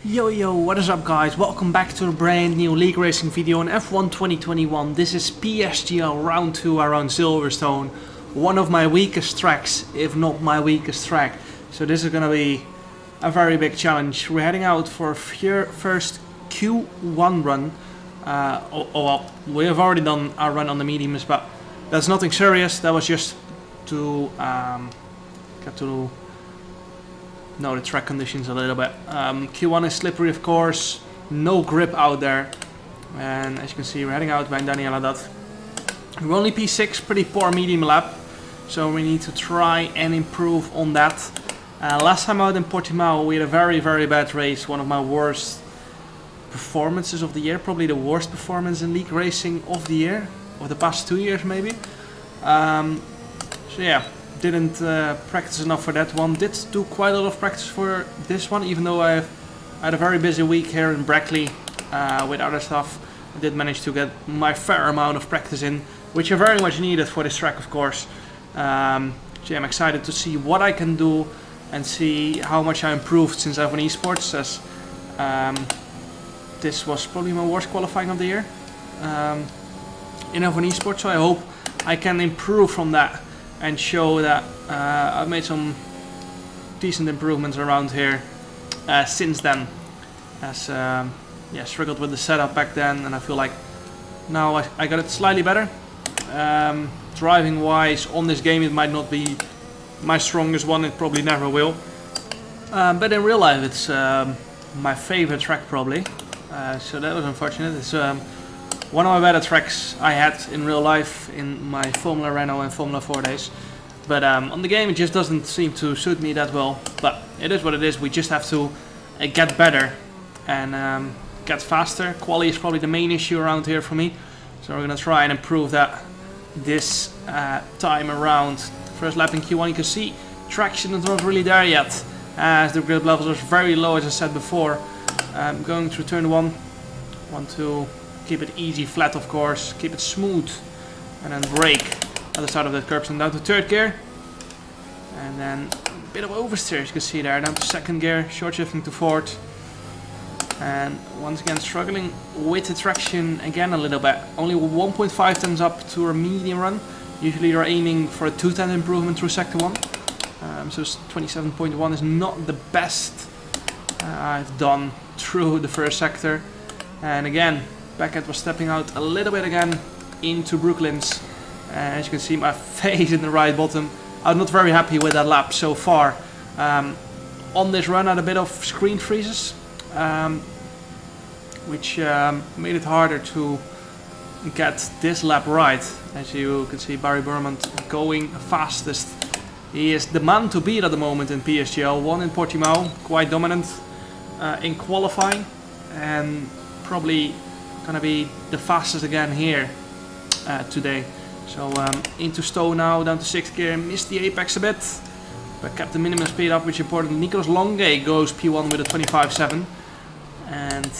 Yo, what is up guys? Welcome back to a brand new league racing video on F1 2021. This is PSGL round 2 around Silverstone. One of my weakest tracks, if not my weakest track. So this is gonna be a very big challenge. We're heading out for first Q1 run. Well, we have already done our run on the mediums, but that's nothing serious. That was just to get to know the track conditions a little bit. Q1 is slippery, of course, no grip out there, and as you can see, we're heading out by Daniela Dot. We're only P6, pretty poor medium lap, so we need to try and improve on that. Last time out in Portimao, we had a very bad race, one of my worst performances of the year, probably the worst performance in league racing of the year, of the past 2 years maybe. So yeah, didn't practice enough for that one. Did do quite a lot of practice for this one, even though I had a very busy week here in Brackley with other stuff. I did manage to get my fair amount of practice in, which I very much needed for this track, of course. So yeah, I'm excited to see what I can do and see how much I improved since F1 Esports, as this was probably my worst qualifying of the year in F1 Esports, so I hope I can improve from that and show that I've made some decent improvements around here since then. As yeah, struggled with the setup back then, and I feel like now I got it slightly better. Driving wise on this game, it might not be my strongest one, it probably never will. But in real life it's my favorite track probably. So that was unfortunate. It's one of my better tracks I had in real life in my Formula Renault and Formula 4 days. But on the game it just doesn't seem to suit me that well. But it is what it is. We just have to get better and get faster. Quali is probably the main issue around here for me. So we're going to try and improve that this time around. First lap in Q1, you can see traction is not really there yet, as the grip levels are very low, as I said before. Going through turn 1, want to keep it easy, flat of course, keep it smooth, and then brake at the start of that curve. And down to third gear, and then a bit of oversteer, as you can see there, down to second gear, short shifting to fourth, and once again struggling with the traction again a little bit. Only 1.5 tens up to a medium run. Usually you're aiming for a 2 10 improvement through sector 1, so 27.1 is not the best I've done through the first sector. And again, Beckett was stepping out a little bit again into Brooklyn's. As you can see, my face in the right bottom. I'm not very happy with that lap so far. On this run I had a bit of screen freezes, which made it harder to get this lap right. As you can see, Barry Burman going fastest. He is the man to beat at the moment in PSGL. Won in Portimao, quite dominant in qualifying, and probably gonna be the fastest again here today. So into Stowe now, down to 6th gear, missed the apex a bit, but kept the minimum speed up, which is important. Nicolas Longe goes P1 with a 25.7, and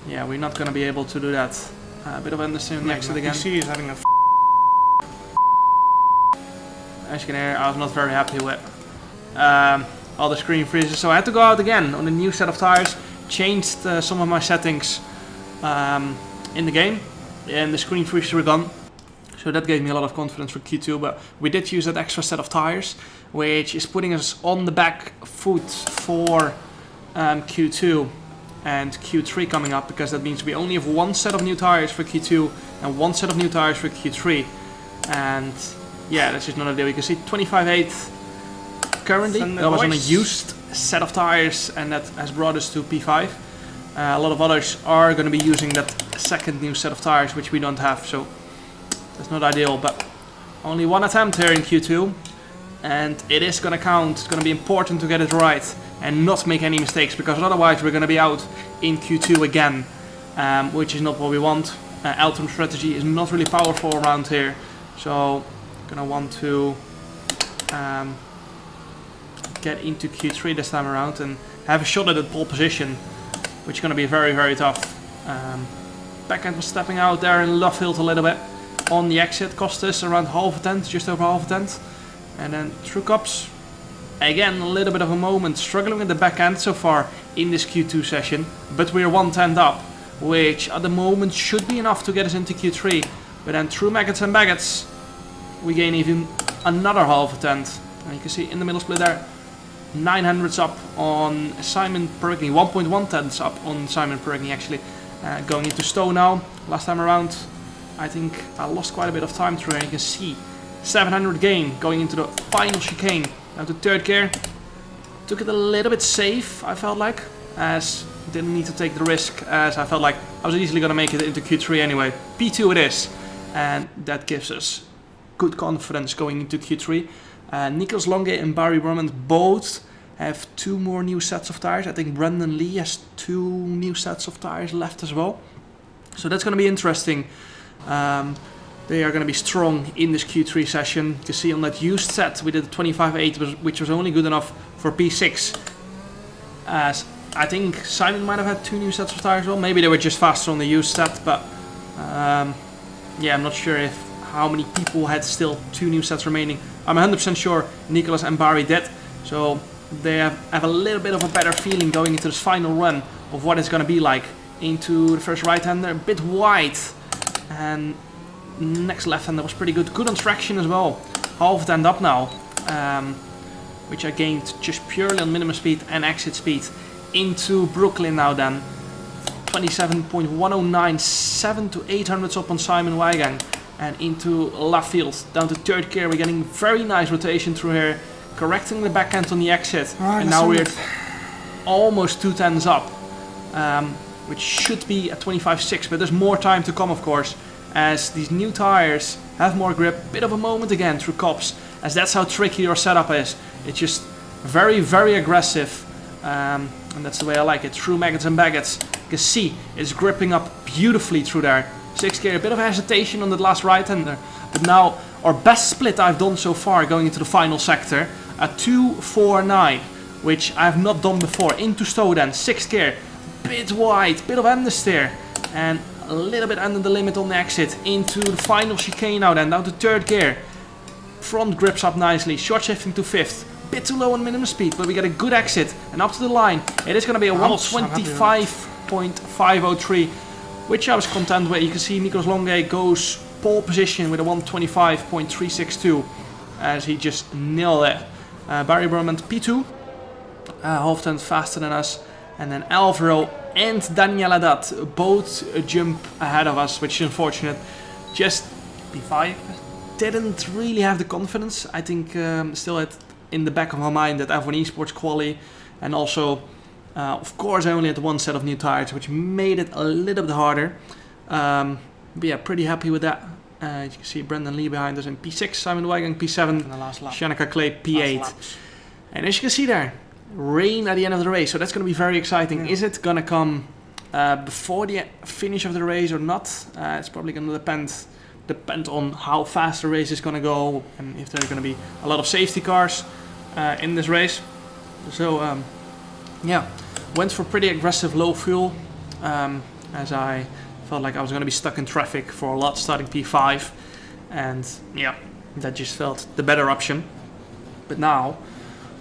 yeah, we're not gonna be able to do that. A bit of understeer next to it again. PC is having a As you can hear, I was not very happy with all the screen freezes, so I had to go out again on a new set of tires. Changed some of my settings in the game, and the screen freezes were gone. So that gave me a lot of confidence for Q2, but we did use that extra set of tires, which is putting us on the back foot for Q2 and Q3 coming up, because that means we only have one set of new tires for Q2 and one set of new tires for Q3. And yeah, that's just another deal. You can see 25.8 currently. That was on a used set of tires, and that has brought us to P5. A lot of others are going to be using that second new set of tires, which we don't have, so that's not ideal. But only one attempt here in Q2, and it is going to count. It's going to be important to get it right and not make any mistakes, because otherwise we're going to be out in Q2 again, which is not what we want. Altrum strategy is not really powerful around here, so gonna want to get into Q3 this time around and have a shot at the pole position, which is gonna be very tough. Backhand was stepping out there in left field a little bit on the exit, cost us around half a tenth, just over half a tenth, and then through cups Again, a little bit of a moment, struggling with the back end so far in this Q2 session, but we're 110 up, which at the moment should be enough to get us into Q3. But then through maggots and baggots, we gain even another half a tenth. And you can see in the middle split there, 900s up on Simon Perkney, 1.1 tenths up on Simon Perkney actually. Going into Stowe now. Last time around, I think I lost quite a bit of time through here. You can see 700 gain going into the final chicane. Now to third gear. Took it a little bit safe, I felt like, as didn't need to take the risk, as I felt like I was easily going to make it into Q3 anyway. P2 it is, and that gives us good confidence going into Q3. Nicholas Longay and Barry Brumman both have 2 more new sets of tires. I think Brendan Lee has 2 new sets of tires left as well. So that's going to be interesting. They are going to be strong in this Q3 session. You can see on that used set we did a 25.8, which was only good enough for P6. As I think Simon might have had 2 new sets of tires as well. Maybe they were just faster on the used set, but yeah, I'm not sure if how many people had still 2 new sets remaining. I'm 100% sure Nicholas and Barry did. So they have a little bit of a better feeling going into this final run of what it's going to be like. Into the first right-hander, a bit wide, and next left-hander was pretty good. Good on traction as well. Half end up now, which I gained just purely on minimum speed and exit speed. Into Brooklyn now then. 27.109, 7 to 800s up on Simon Weigang. And into Laffield, down to third gear. We're getting very nice rotation through here, correcting the back end on the exit. And now we're almost 2 tenths up, which should be at 25.6, but there's more time to come, of course, as these new tires have more grip. Bit of a moment again through cops, as that's how tricky your setup is. It's just very, very aggressive, and that's the way I like it. Through maggots and baggots, you can see it's gripping up beautifully through there. 6th gear, a bit of hesitation on the last right-hander, but now our best split I've done so far going into the final sector, a 2.49, which I have not done before. Into Stowe then, 6th gear, bit wide, bit of understeer, and a little bit under the limit on the exit. Into the final chicane now then, down to 3rd gear. Front grips up nicely, short shifting to 5th. Bit too low on minimum speed, but we get a good exit, and up to the line. It is going to be a 125.503. which I was content with. You can see Nicholas Longay goes pole position with a 125.362 as he just nailed it. Barry Brumman P2, half tenth faster than us, and then Alvaro and Daniel Haddad both jump ahead of us, which is unfortunate. Just P5 didn't really have the confidence. I think still had in the back of my mind that F1 Esports quali, and also of course I only had 1 set of new tires, which made it a little bit harder. But yeah, pretty happy with that. You can see Brendan Lee behind us in P6, Simon Weigang P7, Shanika Clay P8. And as you can see there, rain at the end of the race, so that's going to be very exciting. Yeah. Is it going to come before the finish of the race or not? It's probably going to depend on how fast the race is going to go, and if there are going to be a lot of safety cars in this race. So yeah, went for pretty aggressive low fuel, as I felt like I was going to be stuck in traffic for a lot starting P5, and yeah, that just felt the better option. But now,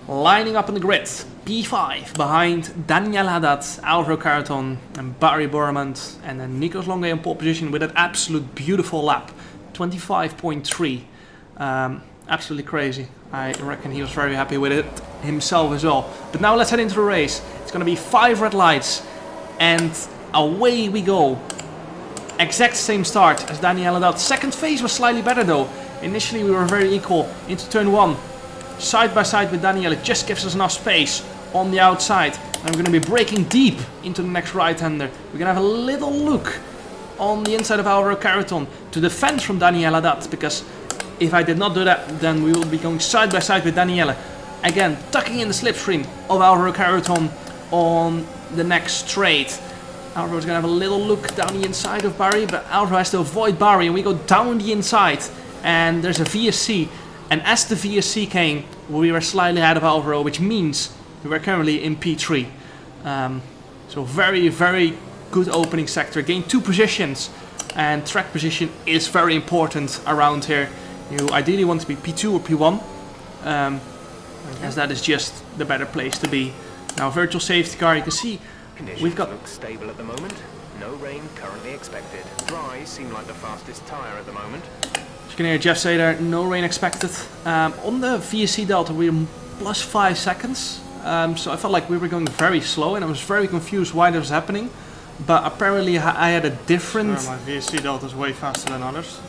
lining up on the grid, P5 behind Daniel Haddad, Alvaro Carreton and Barry Bormand, and then Nicholas Longay in pole position with an absolute beautiful lap, 25.3. Absolutely crazy. I reckon he was very happy with it himself as well. But now let's head into the race. It's going to be 5 red lights and away we go. Exact same start as Daniel Haddad. Second phase was slightly better though. Initially we were very equal into turn 1. Side by side with Daniel, it just gives us enough space on the outside. And we're going to be braking deep into the next right-hander. We're going to have a little look on the inside of Alvaro Carreton to defend from Daniel Haddad, because if I did not do that, then we will be going side by side with Daniele. Again, tucking in the slipstream of Alvaro Carreton on the next straight. Alvaro's going to have a little look down the inside of Barry, but Alvaro has to avoid Barry, and we go down the inside. And there's a VSC. And as the VSC came, we were slightly ahead of Alvaro, which means we were currently in P3. So very, very good opening sector. Gained 2 positions, and track position is very important around here. You ideally want to be P2 or P1. as that is just the better place to be. Now, virtual safety car, you can see we've got... Look stable at the moment. No rain currently expected. Dry seem like the fastest tyre at the moment. As you can hear Jeff say there, no rain expected. On the VSC Delta, we're plus 5 seconds. So I felt like we were going very slow, and I was very confused why that was happening. But apparently I had a different... Sure, my VSC Delta is way faster than others.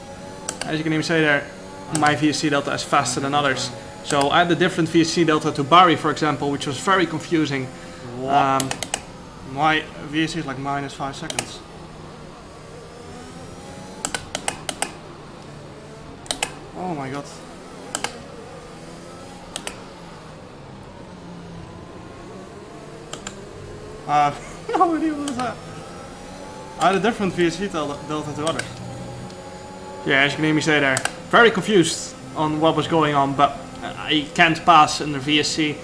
As you can even say there, my VSC Delta is faster than others. So I had a different VSC Delta to Barry, for example, which was very confusing. My VSC is like minus 5 seconds. Oh my god. No idea what was that. I had a different VSC Delta to others. Yeah, as you can hear me say there, very confused on what was going on, but I can't pass in the VSC,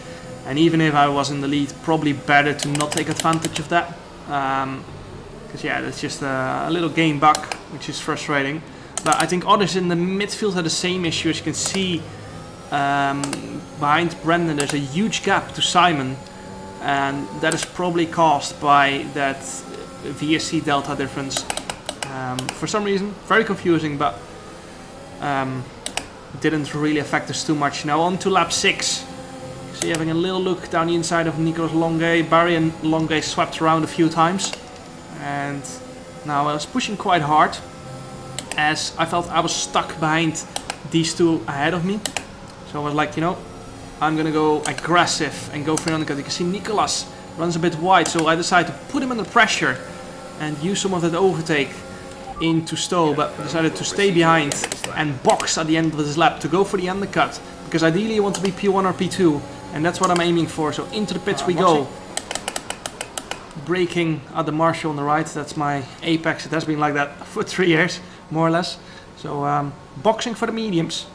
and even if I was in the lead, probably better to not take advantage of that, because yeah, that's just a little game bug, which is frustrating. But I think others in the midfield had the same issue. As you can see, behind Brendan there's a huge gap to Simon, and that is probably caused by that VSC Delta difference. For some reason, very confusing, but didn't really affect us too much. Now on to lap 6. So having a little look down the inside of Nicolas Longuet. Barry and Longuet swept around a few times, and now I was pushing quite hard, as I felt I was stuck behind these two ahead of me. So I was like, you know, I'm gonna go aggressive and go for an undercut. You can see Nicolas runs a bit wide, so I decided to put him under pressure and use some of that overtake into Stowe, but decided to stay behind and box at the end of this lap to go for the undercut, because ideally you want to be P1 or P2, and that's what I'm aiming for. So into the pits we go. Braking at the Marshall on the right, that's my apex. It has been like that for 3 years, more or less. So boxing for the mediums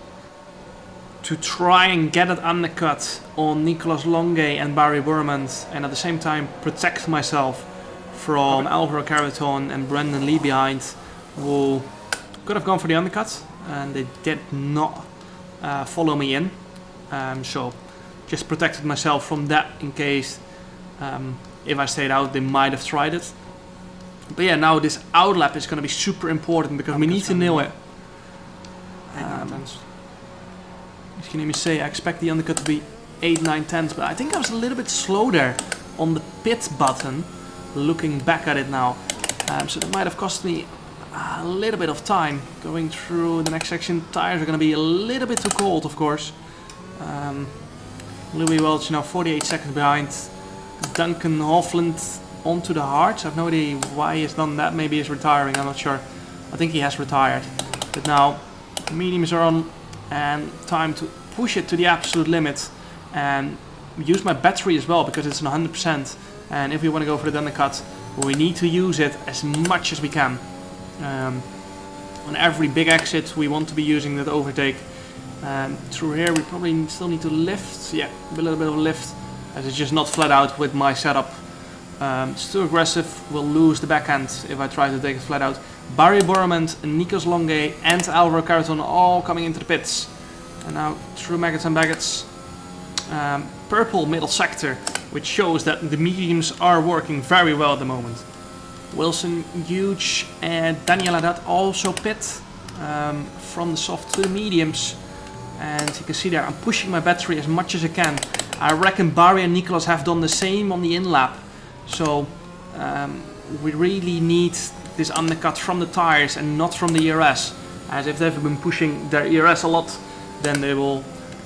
to try and get an undercut on Nicolas Longuet and Barry Burman, and at the same time protect myself from Alvaro Carreton and Brendan Lee behind, who could have gone for the undercut, and they did not follow me in. So just protected myself from that in case if I stayed out they might have tried it. But yeah, now this out lap is going to be super important because we need to nail it. As you can hear me say, I expect the undercut to be 8, 9, 10s, but I think I was a little bit slow there on the pit button, looking back at it now. So that might have cost me a little bit of time going through the next section. Tires are going to be a little bit too cold, of course. Louis Welch now 48 seconds behind. Duncan Hofland onto the hards. I have no idea why he's done that. Maybe he's retiring, I'm not sure. I think he has retired. But now mediums are on, and time to push it to the absolute limit and use my battery as well, because it's 100%. And if we want to go for the undercut, we need to use it as much as we can. On every big exit we want to be using that overtake. Through here we probably still need to lift, yeah, a little bit of a lift, as it's just not flat out with my setup. It's too aggressive, we'll lose the backhand if I try to take it flat out. Barry Bormand, Nicolas Longuet and Alvaro Carreton all coming into the pits. And now through Maggots and Baggots. Purple middle sector, which shows that the mediums are working very well at the moment. Wilson, Huge and Daniel Haddad also pit from the soft to the mediums. And you can see there, I'm pushing my battery as much as I can. I reckon Barry and Nicolas have done the same on the in-lap. So we really need this undercut from the tires and not from the ERS. As if they've been pushing their ERS a lot, then they will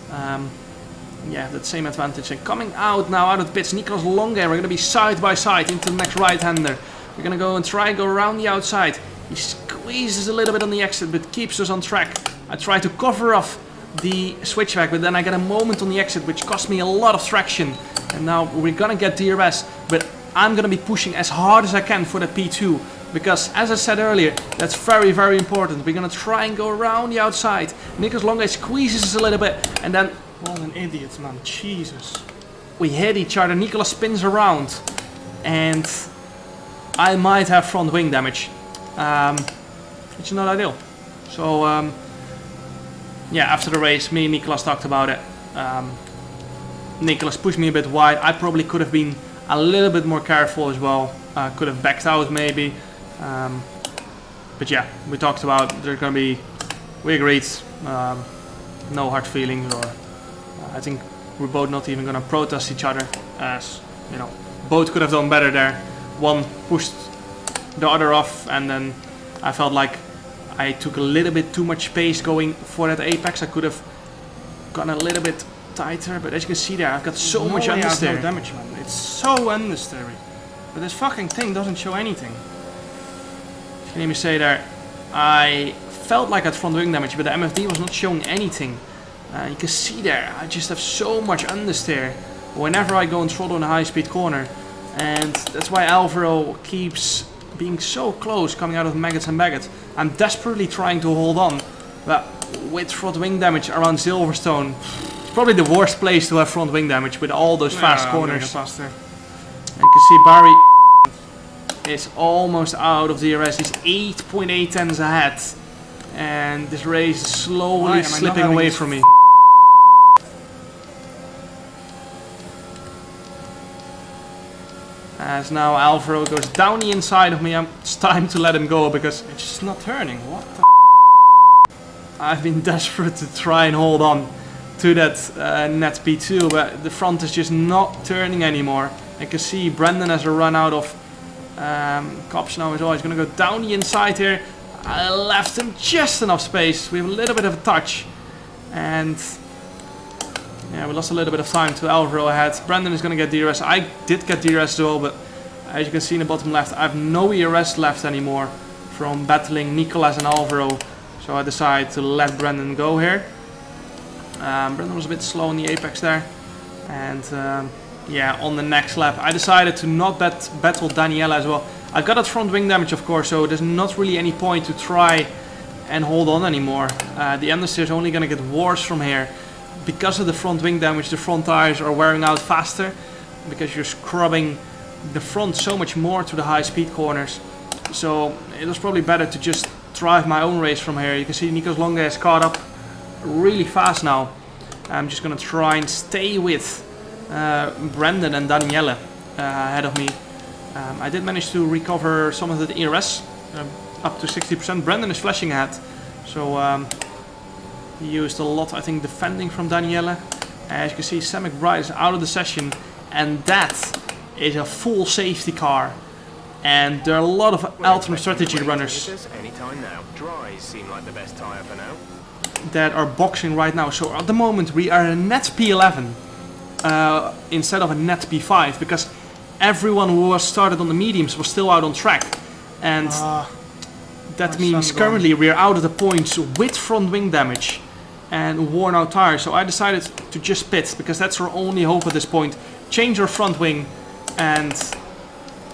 that same advantage. And coming out now out of the pits, Nicolas Longuet, we're going to be side by side into the next right-hander. We're going to go and try and go around the outside. He squeezes a little bit on the exit, but keeps us on track. I try to cover off the switchback, but then I get a moment on the exit, which cost me a lot of traction. And now we're going to get DRS, but I'm going to be pushing as hard as I can for the P2. Because, as I said earlier, that's very, very important. We're going to try and go around the outside. Nicolas Longuet squeezes us a little bit, and then... What an idiot, man. Jesus. We hit each other. Nicolas spins around, and I might have front wing damage. Which is not ideal. So, yeah, after the race, me and Nicolas talked about it. Nicholas pushed me a bit wide. I probably could have been a little bit more careful as well. Could have backed out maybe. But yeah, we talked about there's gonna be. We agreed. No hard feelings, or I think we're both not even gonna protest each other, as you know, both could have done better there. One pushed the other off, and then I felt like I took a little bit too much space going for that apex. I could have gone a little bit tighter, but as you can see there, I've got so much understeer. No damage, man. It's so understeery. But this fucking thing doesn't show anything. You can hear me say there, I felt like I had front wing damage, but the MFD was not showing anything. You can see there, I just have so much understeer whenever I go and throttle in a high speed corner. And that's why Alvaro keeps being so close coming out of maggots and baggots. I'm desperately trying to hold on, but with front wing damage around Silverstone, it's probably the worst place to have front wing damage with all those fast corners. And you can see Barry is almost out of DRS. He's 8.8 tenths ahead, and this race is slowly slipping away from me. As now Alvaro goes down the inside of me, it's time to let him go because it's just not turning. What the I've been desperate to try and hold on to that net P2, but the front is just not turning anymore. I can see Brendan has a run out of cops now as well. He's going to go down the inside here. I left him just enough space. We have a little bit of a touch, and yeah, we lost a little bit of time to Alvaro ahead. Brendan is going to get DRS. I did get DRS as well, but as you can see in the bottom left, I have no ERS left anymore from battling Nicolas and Alvaro. So I decided to let Brendan go here. Brendan was a bit slow in the apex there. And yeah, on the next lap, I decided to not battle Daniela as well. I've got that front wing damage, of course, so there's not really any point to try and hold on anymore. The understeer is only going to get worse from here. Because of the front wing damage, the front tires are wearing out faster, because you're scrubbing the front so much more to the high speed corners. So it was probably better to just drive my own race from here. You can see Nikos Longa has caught up really fast now. I'm just going to try and stay with Brendan and Danielle ahead of me. I did manage to recover some of the ERS, up to 60%. Brendan is flashing ahead, so he used a lot, I think, defending from Danielle. As you can see, Sam McBride is out of the session, and that is a full safety car. And there are a lot of alternate strategy runners anytime now. Dries seem like the best tire for now. That are boxing right now. So at the moment we are a net P11 instead of a net P5, because everyone who was started on the mediums was still out on track. And that means currently we are out of the points with front wing damage and worn out tires. So I decided to just pit, because that's our only hope at this point. Change our front wing, and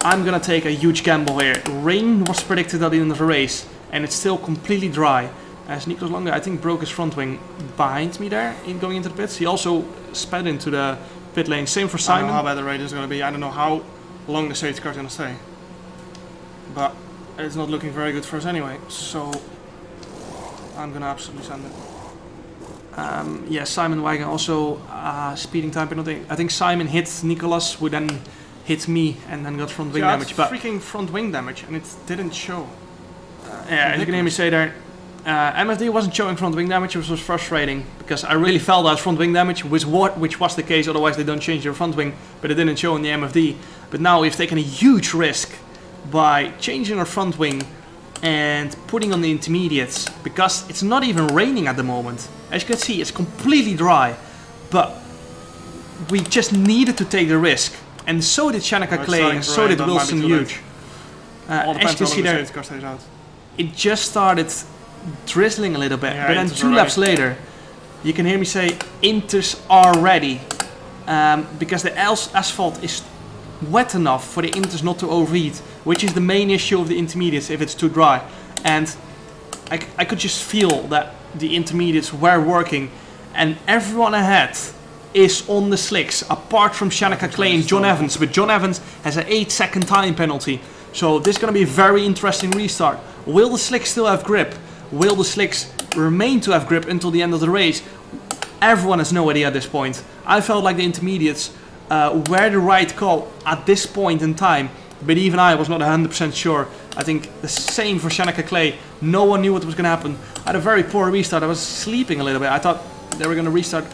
I'm gonna take a huge gamble here. Rain was predicted at the end of the race, and it's still completely dry. As Nikos Longa, I think, broke his front wing behind me there in going into the pits. He also sped into the pit lane. Same for Simon. I don't know how bad the race is going to be. I don't know how long the safety car is going to stay. But it's not looking very good for us anyway. So I'm going to absolutely send it. Yeah, Simon Wagon also speeding time penalty. I think Simon hit Nicolas, who then hit me and then got front wing damage. But freaking front wing damage, and it didn't show. Yeah, as you can hear me say there, MFD wasn't showing front wing damage, which was frustrating, because I really felt that front wing damage, which was the case. Otherwise they don't change their front wing, but it didn't show in the MFD. But now we've taken a huge risk by changing our front wing and putting on the intermediates, because it's not even raining at the moment. As you can see, it's completely dry, but we just needed to take the risk, and so did Shanika Clay, and so did Wilson Huge. As you can see there, it just started drizzling a little bit, but then 2 laps later, you can hear me say inters are ready, because the asphalt is wet enough for the inters not to overheat, which is the main issue of the intermediates if it's too dry. And I could just feel that the intermediates were working, and everyone ahead is on the slicks, apart from Shanika Clay and John Evans, but John Evans has an 8-second time penalty. So this is going to be a very interesting restart. Will the slicks still have grip? Will the slicks remain to have grip until the end of the race? everyone has no idea at this point. I felt like the intermediates were the right call at this point in time, but even I was not 100% sure. I think the same for Shanika Clay. No one knew what was going to happen. I had a very poor restart. I was sleeping a little bit. I thought they were going to restart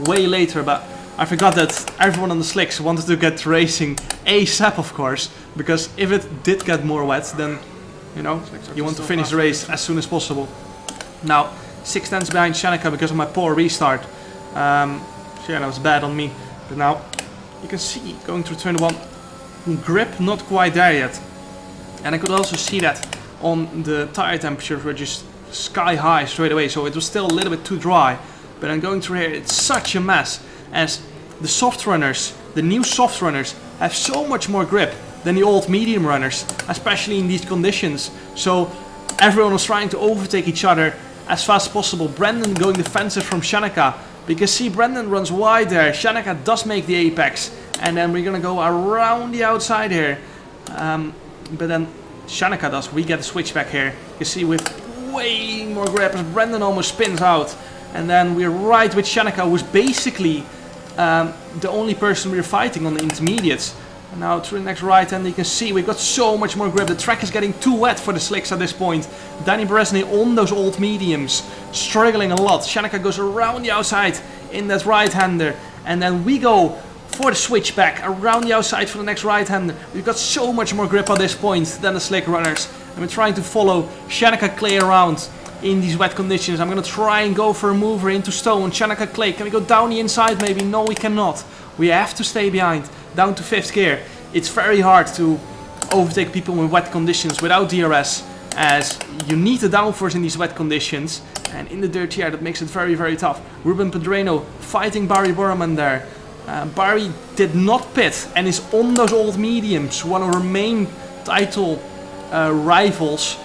way later, but I forgot that everyone on the slicks wanted to get racing ASAP, of course, because if it did get more wet, then, you know, you want to finish the race as soon as possible. Now, 6 tenths behind Shanika because of my poor restart. So yeah, that was bad on me. But now, you can see, going through turn 1, grip not quite there yet. And I could also see that on the tire temperatures were just sky high straight away, so it was still a little bit too dry. But I'm going through here, it's such a mess, as the soft runners, the new soft runners, have so much more grip than the old medium runners, especially in these conditions. So everyone was trying to overtake each other as fast as possible. Brendan going defensive from Shanika, because see, Brendan runs wide there, Shanika does make the apex, and then we're gonna go around the outside here. But then Shanika does, we get a switchback here. You see, with way more grip as Brendan almost spins out. And then we're right with Shanika, who's basically the only person we're fighting on the intermediates. And now through the next right hand, you can see we've got so much more grip. The track is getting too wet for the slicks at this point. Danny Beresney on those old mediums, struggling a lot. Shanika goes around the outside in that right-hander. And then we go for the switchback around the outside for the next right-hander. We've got so much more grip at this point than the slick runners. And we're trying to follow Shanika Clay around in these wet conditions. I'm going to try and go for a mover into stone. Shanika Clay, can we go down the inside maybe? No, we cannot. We have to stay behind, down to 5th gear. It's very hard to overtake people in wet conditions without DRS, as you need the downforce in these wet conditions. And in the dirty air, that makes it very, very tough. Ruben Pedreno fighting Barry Borman there. Barry did not pit and is on those old mediums, one of our main title rivals,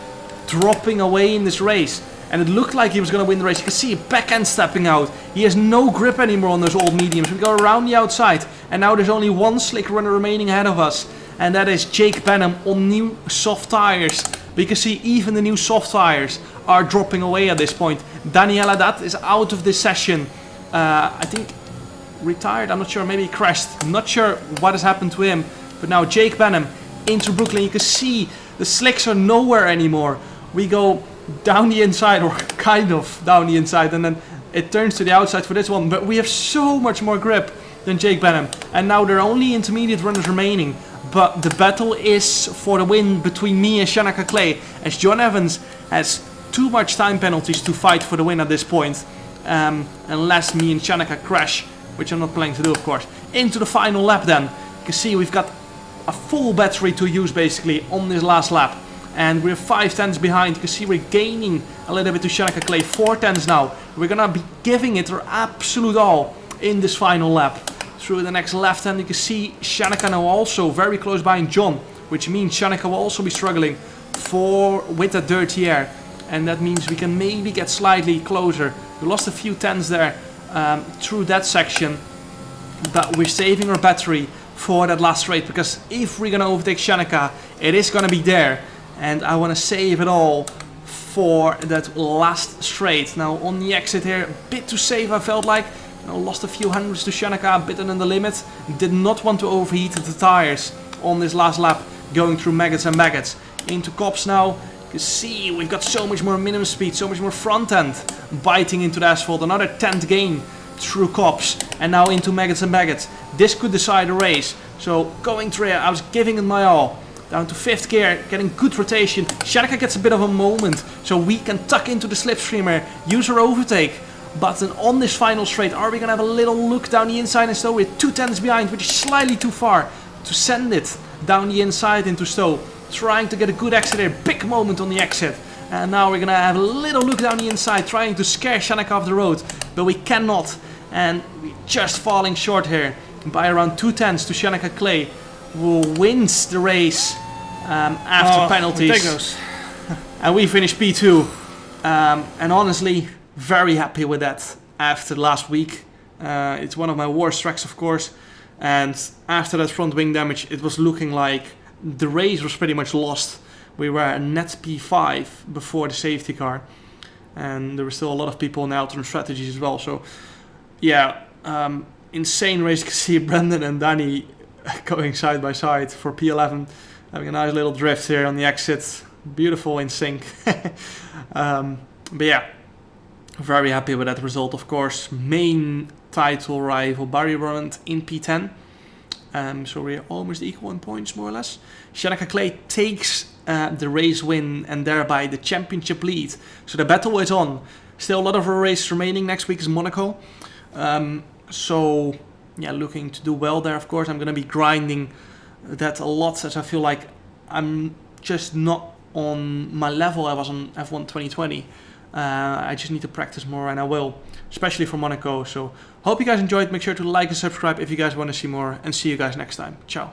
dropping away in this race. And it looked like he was going to win the race. You can see backhand stepping out. He has no grip anymore on those old mediums. We go around the outside, and now there's only one slick runner remaining ahead of us, and that is Jake Benham on new soft tires. But you can see even the new soft tires are dropping away at this point. Daniel Haddad is out of this session. I think retired, I'm not sure, maybe he crashed. I'm not sure what has happened to him. But now Jake Benham into Brooklyn. You can see the slicks are nowhere anymore. We go down the inside, or kind of down the inside, and then it turns to the outside for this one. But we have so much more grip than Jake Benham. And now there are only intermediate runners remaining. But the battle is for the win between me and Shanika Clay, as John Evans has too much time penalties to fight for the win at this point. Unless me and Shanika crash, which I'm not planning to do, of course. Into the final lap then. You can see we've got a full battery to use basically on this last lap. And we're 5 tenths behind. You can see we're gaining a little bit to Shanika Clay. 4 tenths now. We're gonna be giving it our absolute all in this final lap. Through the next left hand, you can see Shanika now also very close behind John, which means Shanika will also be struggling with the dirty air. And that means we can maybe get slightly closer. We lost a few tenths there through that section, but we're saving our battery for that last straight, because if we're gonna overtake Shanika, it is gonna be there. And I want to save it all for that last straight. Now on the exit here, a bit to save, I felt like. You know, lost a few hundreds to Shanika, a bit under the limit. Did not want to overheat the tires on this last lap, going through maggots and maggots. Into Cops now. You can see we've got so much more minimum speed, so much more front end biting into the asphalt. Another 10th gain through Cops, and now into maggots and maggots. This could decide the race. So going through here, I was giving it my all. Down to 5th gear, getting good rotation. Shanika gets a bit of a moment, so we can tuck into the slipstreamer, use our overtake. But then on this final straight, are we going to have a little look down the inside and Stowe? We're 2 tenths behind, which is slightly too far to send it down the inside into Stowe. Trying to get a good exit here, big moment on the exit. And now we're going to have a little look down the inside, trying to scare Shanika off the road. But we cannot, and we're just falling short here by around 2 tenths to Shanika Clay, who wins the race after penalties. And we finish P2. And honestly, very happy with that after last week. It's one of my worst tracks, of course. And after that front wing damage, it was looking like the race was pretty much lost. We were a net P5 before the safety car. And there were still a lot of people on the alternate strategies as well. So yeah, insane race. You can see Brendan and Danny going side by side for P11, having a nice little drift here on the exit. Beautiful in sync. But yeah, very happy with that result, of course. Main title rival Barry Roland in P10. So we're almost equal in points, more or less. Shanaka Clay takes the race win and thereby the championship lead. So the battle is on. Still a lot of our race remaining. Next week is Monaco. So yeah, looking to do well there, of course. I'm going to be grinding that a lot, as I feel like I'm just not on my level I was on F1 2020. I just need to practice more, and I will, especially for Monaco. So hope you guys enjoyed. Make sure to like and subscribe if you guys want to see more, and see you guys next time. Ciao.